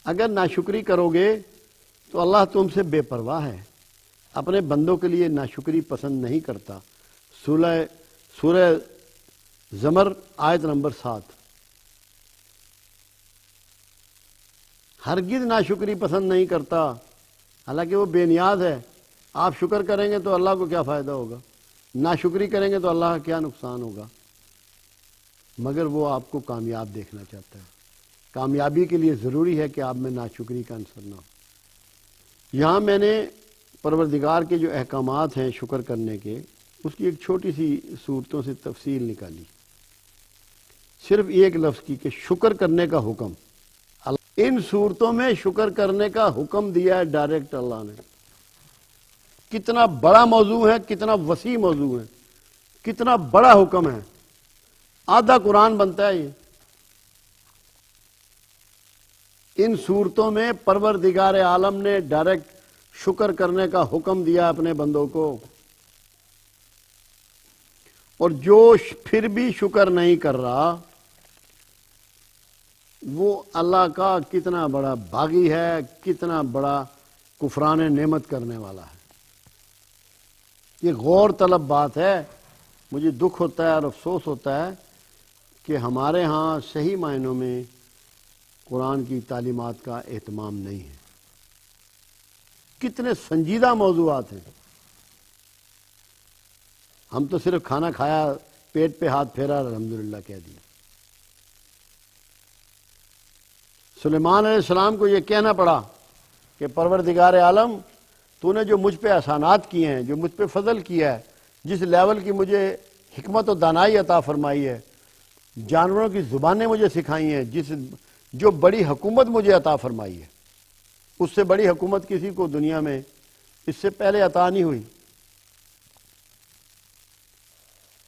اگر ناشکری کرو گے تو اللہ تم سے بے پرواہ ہے، اپنے بندوں کے لیے ناشکری پسند نہیں کرتا۔ سورہ زمر آیت نمبر 7۔ ہرگز ناشکری پسند نہیں کرتا، حالانکہ وہ بے نیاز ہے۔ آپ شکر کریں گے تو اللہ کو کیا فائدہ ہوگا، ناشکری کریں گے تو اللہ کا کیا نقصان ہوگا، مگر وہ آپ کو کامیاب دیکھنا چاہتا ہے۔ کامیابی کے لیے ضروری ہے کہ آپ میں ناشکری کا عنصر نہ ہو۔ یہاں میں نے پروردگار کے جو احکامات ہیں شکر کرنے کے، اس کی ایک چھوٹی سی صورتوں سے تفصیل نکالی، صرف ایک لفظ کی کہ شکر کرنے کا حکم۔ ان صورتوں میں شکر کرنے کا حکم دیا ہے ڈائریکٹ اللہ نے۔ کتنا بڑا موضوع ہے، کتنا وسیع موضوع ہے، کتنا بڑا حکم ہے، آدھا قرآن بنتا ہے یہ۔ ان صورتوں میں پروردگار عالم نے ڈائریکٹ شکر کرنے کا حکم دیا اپنے بندوں کو، اور جو پھر بھی شکر نہیں کر رہا وہ اللہ کا کتنا بڑا باغی ہے، کتنا بڑا کفران نعمت کرنے والا ہے۔ یہ غور طلب بات ہے۔ مجھے دکھ ہوتا ہے اور افسوس ہوتا ہے کہ ہمارے ہاں صحیح معنوں میں قرآن کی تعلیمات کا اہتمام نہیں ہے۔ کتنے سنجیدہ موضوعات ہیں، ہم تو صرف کھانا کھایا، پیٹ پہ ہاتھ پھیرا، الحمدللہ کہہ دیا۔ سلیمان علیہ السلام کو یہ کہنا پڑا کہ پروردگار عالم، تو نے جو مجھ پہ احسانات کیے ہیں، جو مجھ پہ فضل کیا ہے، جس لیول کی مجھے حکمت و دانائی عطا فرمائی ہے، جانوروں کی زبانیں مجھے سکھائی ہیں، جو بڑی حکومت مجھے عطا فرمائی ہے، اس سے بڑی حکومت کسی کو دنیا میں اس سے پہلے عطا نہیں ہوئی۔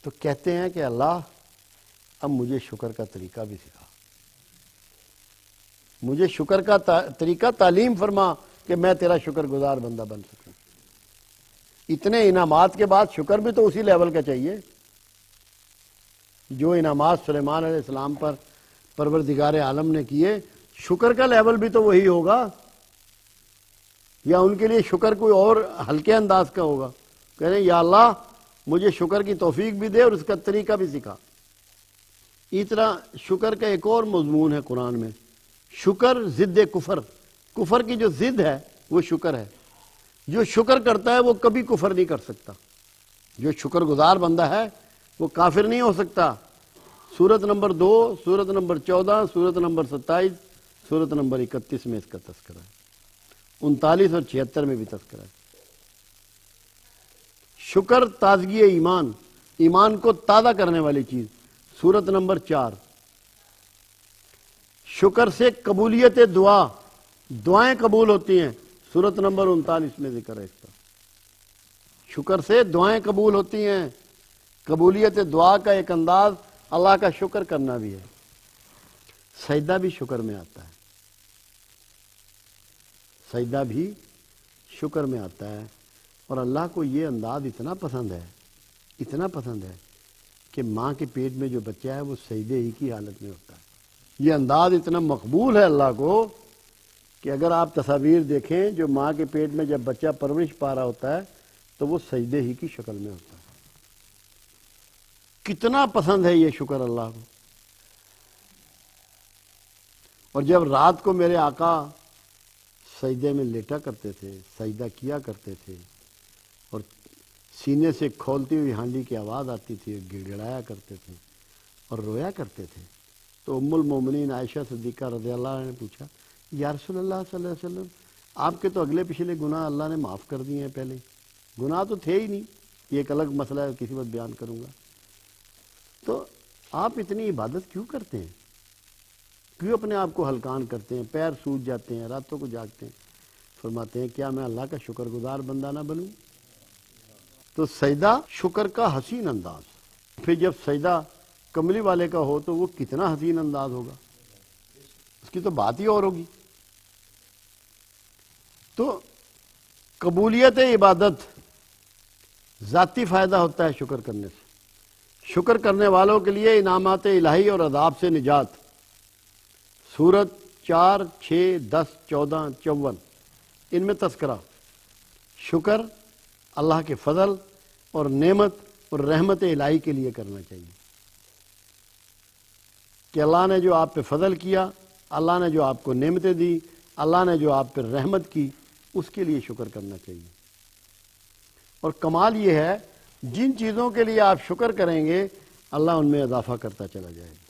تو کہتے ہیں کہ اللہ اب مجھے شکر کا طریقہ بھی سکھا، مجھے شکر کا طریقہ تعلیم فرما کہ میں تیرا شکر گزار بندہ بن سکوں۔ اتنے انعامات کے بعد شکر بھی تو اسی لیول کا چاہیے جو انعامات سلیمان علیہ السلام پر پروردگار عالم نے کیے۔ شکر کا لیول بھی تو وہی ہوگا، یا ان کے لیے شکر کوئی اور ہلکے انداز کا ہوگا؟ کہہ رہے ہیں یا اللہ مجھے شکر کی توفیق بھی دے اور اس کا طریقہ بھی سکھا۔ اس طرح شکر کا ایک اور مضمون ہے قرآن میں، شکر ضد کفر۔ کفر کی جو ضد ہے وہ شکر ہے۔ جو شکر کرتا ہے وہ کبھی کفر نہیں کر سکتا، جو شکر گزار بندہ ہے وہ کافر نہیں ہو سکتا۔ سورت نمبر 2، سورت نمبر 14، سورت نمبر 27، سورت نمبر 31 میں اس کا تذکرہ ہے، 39 اور 76 میں بھی تذکرہ ہے۔ شکر تازگی ایمان، ایمان کو تازہ کرنے والی چیز، سورت نمبر 4۔ شکر سے قبولیت دعا، دعائیں قبول ہوتی ہیں، سورت نمبر 39 میں ذکر ہے اس کا۔ شکر سے دعائیں قبول ہوتی ہیں۔ قبولیت دعا کا ایک انداز اللہ کا شکر کرنا بھی ہے۔ سجدہ بھی شکر میں آتا ہے، سجدہ بھی شکر میں آتا ہے، اور اللہ کو یہ انداز اتنا پسند ہے، اتنا پسند ہے کہ ماں کے پیٹ میں جو بچہ ہے وہ سجدے ہی کی حالت میں ہوتا ہے۔ یہ انداز اتنا مقبول ہے اللہ کو کہ اگر آپ تصاویر دیکھیں، جو ماں کے پیٹ میں جب بچہ پرورش پا رہا ہوتا ہے تو وہ سجدے ہی کی شکل میں ہوتا ہے۔ کتنا پسند ہے یہ شکر اللہ کو۔ اور جب رات کو میرے آقا سجدے میں لیٹا کرتے تھے، سجدہ کیا کرتے تھے، اور سینے سے کھولتی ہوئی ہانڈی کی آواز آتی تھی، گڑ گڑایا کرتے تھے اور رویا کرتے تھے، تو ام المومنین عائشہ صدیقہ رضی اللہ عنہ نے پوچھا یا رسول اللہ صلی اللہ علیہ وسلم، آپ کے تو اگلے پچھلے گناہ اللہ نے معاف کر دیے ہیں، پہلے گناہ تو تھے ہی نہیں، یہ ایک الگ مسئلہ ہے، کسی وقت بیان کروں گا، تو آپ اتنی عبادت کیوں کرتے ہیں، کیوں اپنے آپ کو ہلکان کرتے ہیں، پیر سوج جاتے ہیں، راتوں کو جاگتے ہیں؟ فرماتے ہیں کیا میں اللہ کا شکر گزار بندہ نہ بنوں؟ تو سجدہ شکر کا حسین انداز، پھر جب سجدہ کملی والے کا ہو تو وہ کتنا حسین انداز ہوگا، اس کی تو بات ہی اور ہوگی۔ تو قبولیت عبادت، ذاتی فائدہ ہوتا ہے شکر کرنے سے۔ شکر کرنے والوں کے لیے انعامات الہی اور عذاب سے نجات۔ سورت 4, 6, 10, 14, 54 ان میں تذکرہ شکر اللہ کے فضل اور نعمت اور رحمت الہی کے لیے کرنا چاہیے کہ اللہ نے جو آپ پہ فضل کیا، اللہ نے جو آپ کو نعمتیں دی، اللہ نے جو آپ پہ رحمت کی، اس کے لیے شکر کرنا چاہیے۔ اور کمال یہ ہے جن چیزوں کے لیے آپ شکر کریں گے اللہ ان میں اضافہ کرتا چلا جائے گا۔